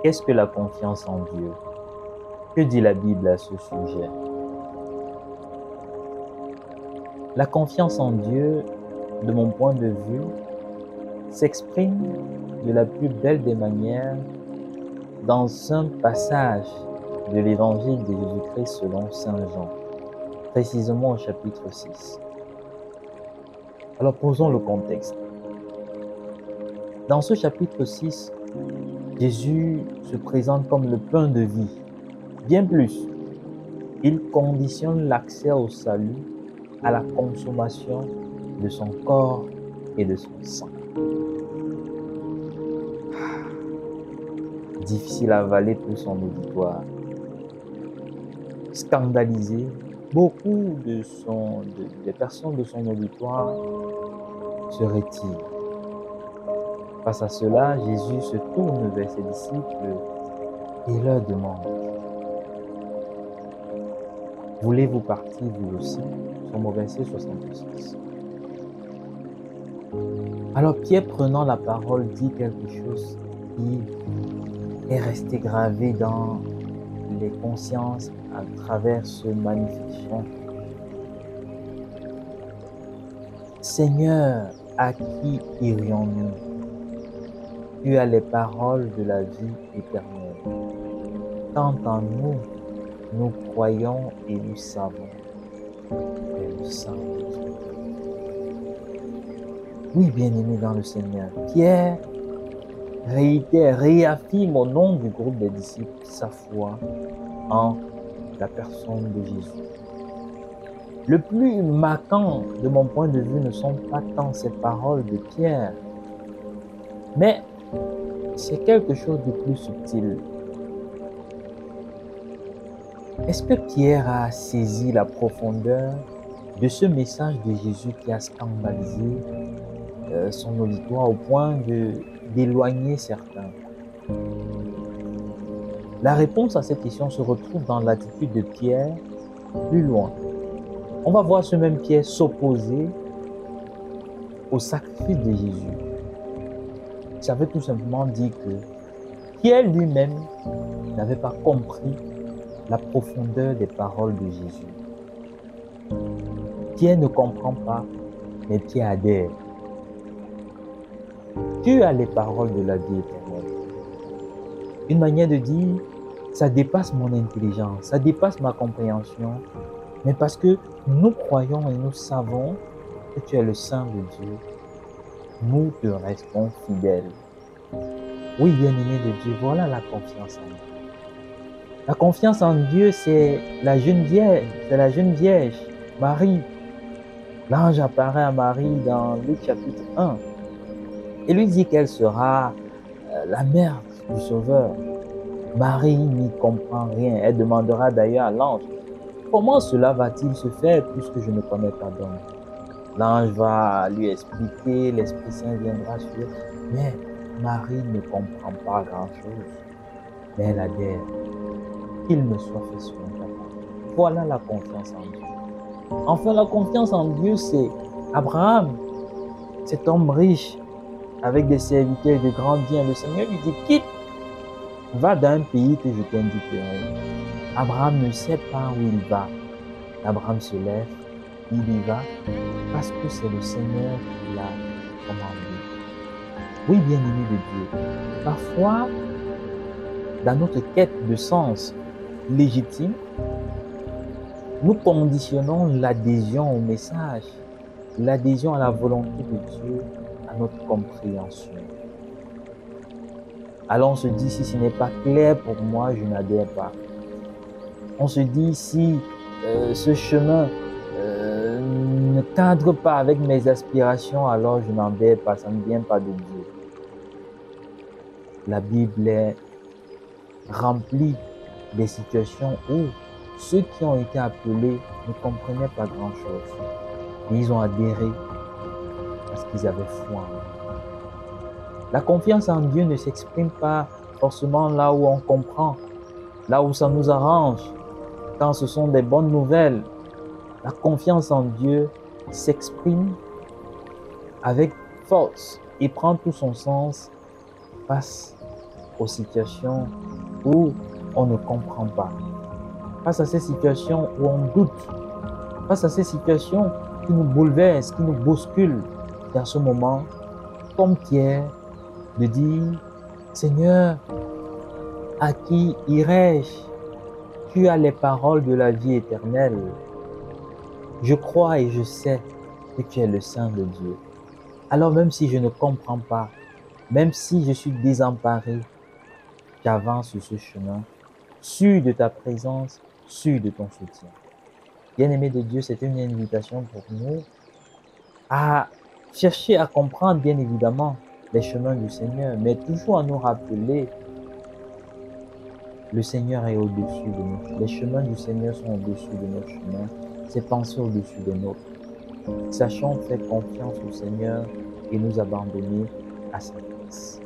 Qu'est-ce que la confiance en Dieu? Que dit la Bible à ce sujet? La confiance en Dieu, de mon point de vue, s'exprime de la plus belle des manières dans un passage de l'évangile de Jésus-Christ selon saint Jean, précisément au chapitre 6. Alors posons le contexte. Dans ce chapitre 6, Jésus se présente comme le pain de vie. Bien plus, il conditionne l'accès au salut à la consommation de son corps et de son sang. Difficile à avaler pour son auditoire. Scandalisé, beaucoup des personnes de son auditoire se retirent. Face à cela, Jésus se tourne vers ses disciples et leur demande: voulez-vous partir vous aussi? Somme au verset 66. Alors Pierre, prenant la parole, dit quelque chose qui est resté gravé dans les consciences à travers ce magnifique chant. Seigneur, à qui irions-nous? Tu as les paroles de la vie éternelle. Quant à nous, nous croyons et nous savons que le sang de Dieu. Oui, bien-aimé dans le Seigneur, Pierre réaffirme au nom du groupe des disciples sa foi en la personne de Jésus. Le plus marquant de mon point de vue ne sont pas tant ces paroles de Pierre, mais c'est quelque chose de plus subtil. Est-ce que Pierre a saisi la profondeur de ce message de Jésus qui a scandalisé son auditoire au point d'éloigner certains? La réponse à cette question se retrouve dans l'attitude de Pierre plus loin. On va voir ce même Pierre s'opposer au sacrifice de Jésus. Ça veut tout simplement dire que Pierre lui-même n'avait pas compris la profondeur des paroles de Jésus. Pierre ne comprend pas, mais Pierre adhère. Tu as les paroles de la vie éternelle. Une manière de dire, ça dépasse mon intelligence, ça dépasse ma compréhension, mais parce que nous croyons et nous savons que tu es le Saint de Dieu, nous te restons fidèles. Oui, bien-aimé de Dieu, voilà la confiance en Dieu. La confiance en Dieu, c'est la jeune vierge, Marie. L'ange apparaît à Marie dans Luc chapitre 1 et lui dit qu'elle sera la mère du Sauveur. Marie n'y comprend rien. Elle demandera d'ailleurs à l'ange: comment cela va-t-il se faire puisque je ne connais pas d'homme? L'ange va lui expliquer, l'Esprit Saint viendra sur elle. Mais Marie ne comprend pas grand-chose. Mais elle adhère. Qu'il me soit fait selon ta parole. Voilà la confiance en Dieu. Enfin, la confiance en Dieu, c'est Abraham, cet homme riche, avec des serviteurs de grands biens. Le Seigneur lui dit: quitte, va dans un pays que je t'indiquerai. Abraham ne sait pas où il va. Abraham se lève, il y va, parce que c'est le Seigneur qui l'a commandé. Oui, bien-aimé de Dieu, parfois, dans notre quête de sens légitime, nous conditionnons l'adhésion au message, l'adhésion à la volonté de Dieu à notre compréhension. Alors on se dit: si ce n'est pas clair pour moi, je n'adhère pas. On se dit: si ce chemin ne cadre pas avec mes aspirations, alors je n'adhère pas, ça ne vient pas de Dieu. La Bible est remplie des situations où ceux qui ont été appelés ne comprenaient pas grand-chose. Mais ils ont adhéré parce qu'ils avaient foi. La confiance en Dieu ne s'exprime pas forcément là où on comprend, là où ça nous arrange, quand ce sont des bonnes nouvelles. La confiance en Dieu s'exprime avec force et prend tout son sens face aux situations où on ne comprend pas, face à ces situations où on doute, face à ces situations qui nous bouleversent, qui nous bousculent. Et en ce moment, comme Pierre, de dire, Seigneur, à qui irai-je? Tu as les paroles de la vie éternelle. Je crois et je sais que tu es le Saint de Dieu. Alors même si je ne comprends pas, même si je suis désemparé, j'avance sur ce chemin, sûr de ta présence, sûr de ton soutien. Bien-aimé de Dieu, c'est une invitation pour nous à chercher à comprendre, bien évidemment, les chemins du Seigneur, mais toujours à nous rappeler, le Seigneur est au-dessus de nous. Les chemins du Seigneur sont au-dessus de nos chemins, ses pensées au-dessus des nôtres. Sachons faire confiance au Seigneur et nous abandonner à sa grâce.